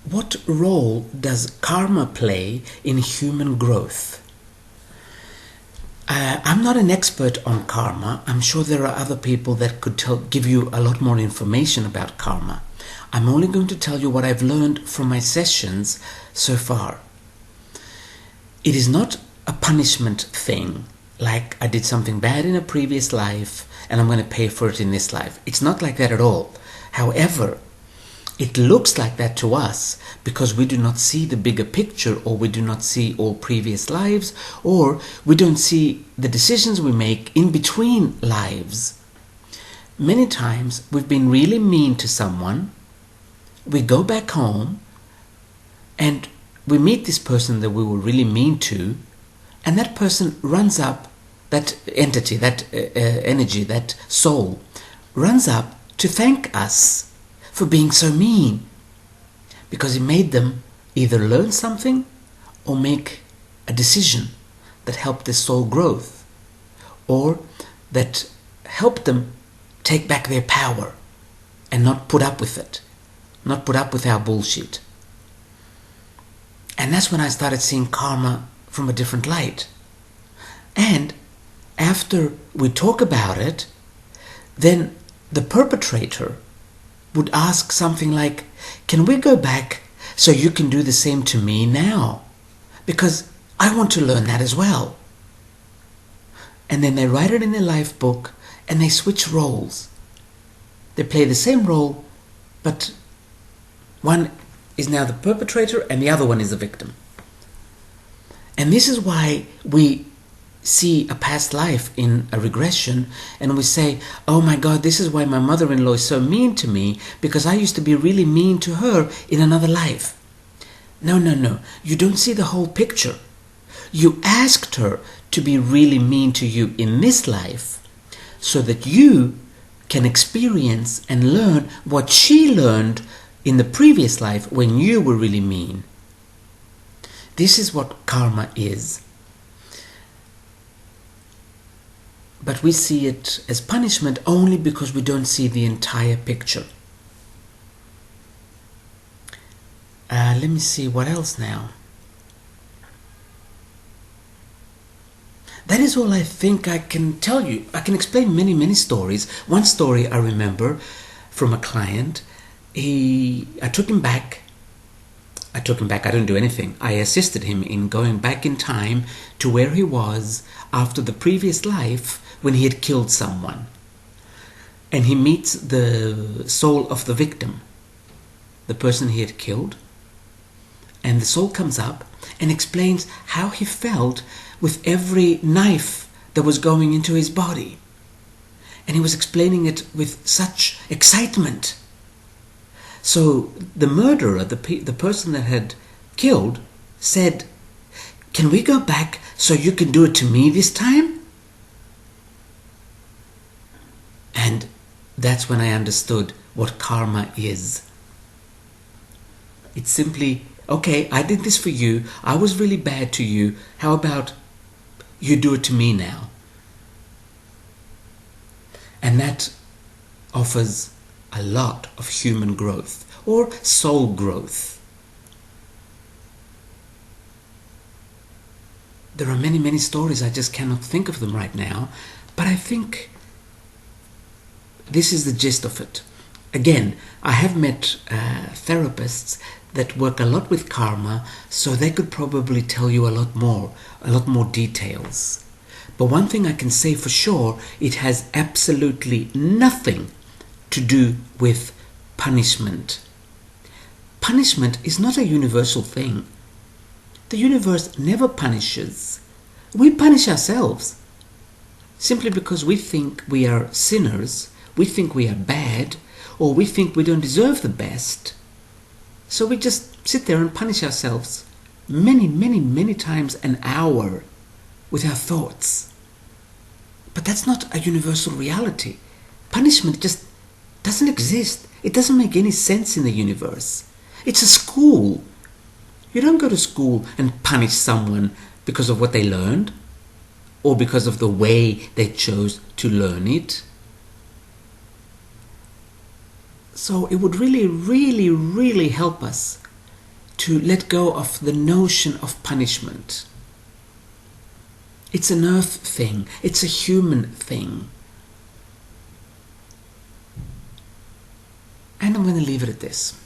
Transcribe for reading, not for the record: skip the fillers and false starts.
what role does karma play in human growth? I'm not an expert on karma. I'm sure there are other people that could give you a lot more information about karma. I'm only going to tell you what I've learned from my sessions so far. It is not a punishment thing, like I did something bad in a previous life and I'm going to pay for it in this life. It's not like that at all. However, it looks like that to us because we do not see the bigger picture, or we do not see all previous lives, or we don't see the decisions we make in between lives. Many times we've been really mean to someone, we go back home and we meet this person that we were really mean to, and that person runs up, that entity, that energy, that soul, runs up to thank us for being so mean, because it made them either learn something or make a decision that helped their soul growth, or that helped them take back their power and not put up with it, not put up with our bullshit. And that's when I started seeing karma from a different light. And after we talk about it, then the perpetrator would ask something like, can we go back so you can do the same to me now? Because I want to learn that as well. And then they write it in their life book and they switch roles. They play the same role, but one is now the perpetrator and the other one is the victim. And this is why we see a past life in a regression and we say, oh my God, this is why my mother-in-law is so mean to me, because I used to be really mean to her in another life. No. You don't see the whole picture. You asked her to be really mean to you in this life so that you can experience and learn what she learned in the previous life when you were really mean. This is what karma is. But we see it as punishment only because we don't see the entire picture. Let me see what else now. That is all I think I can tell you. I can explain many stories. One story I remember from a client. I took him back. I didn't do anything. I assisted him in going back in time to where he was after the previous life when he had killed someone. And he meets the soul of the victim, the person he had killed. And the soul comes up and explains how he felt with every knife that was going into his body. And he was explaining it with such excitement. So the murderer, the person that had killed, said, can we go back so you can do it to me this time? And that's when I understood what karma is. It's simply, okay, I did this for you. I was really bad to you. How about you do it to me now? And that offers a lot of human growth or soul growth. There are many stories. I just cannot think of them right now. But I think this is the gist of it. Again, I have met therapists that work a lot with karma, so they could probably tell you a lot more details. But one thing I can say for sure, it has absolutely nothing to do with punishment. Punishment is not a universal thing. The universe never punishes. We punish ourselves. Simply because we think we are sinners, we think we are bad, or we think we don't deserve the best. So we just sit there and punish ourselves many times an hour with our thoughts. But that's not a universal reality. Punishment just doesn't exist. It doesn't make any sense in the universe. It's a school. You don't go to school and punish someone because of what they learned or because of the way they chose to learn it. So it would really help us to let go of the notion of punishment. It's an earth thing. It's a human thing. And I'm going to leave it at this.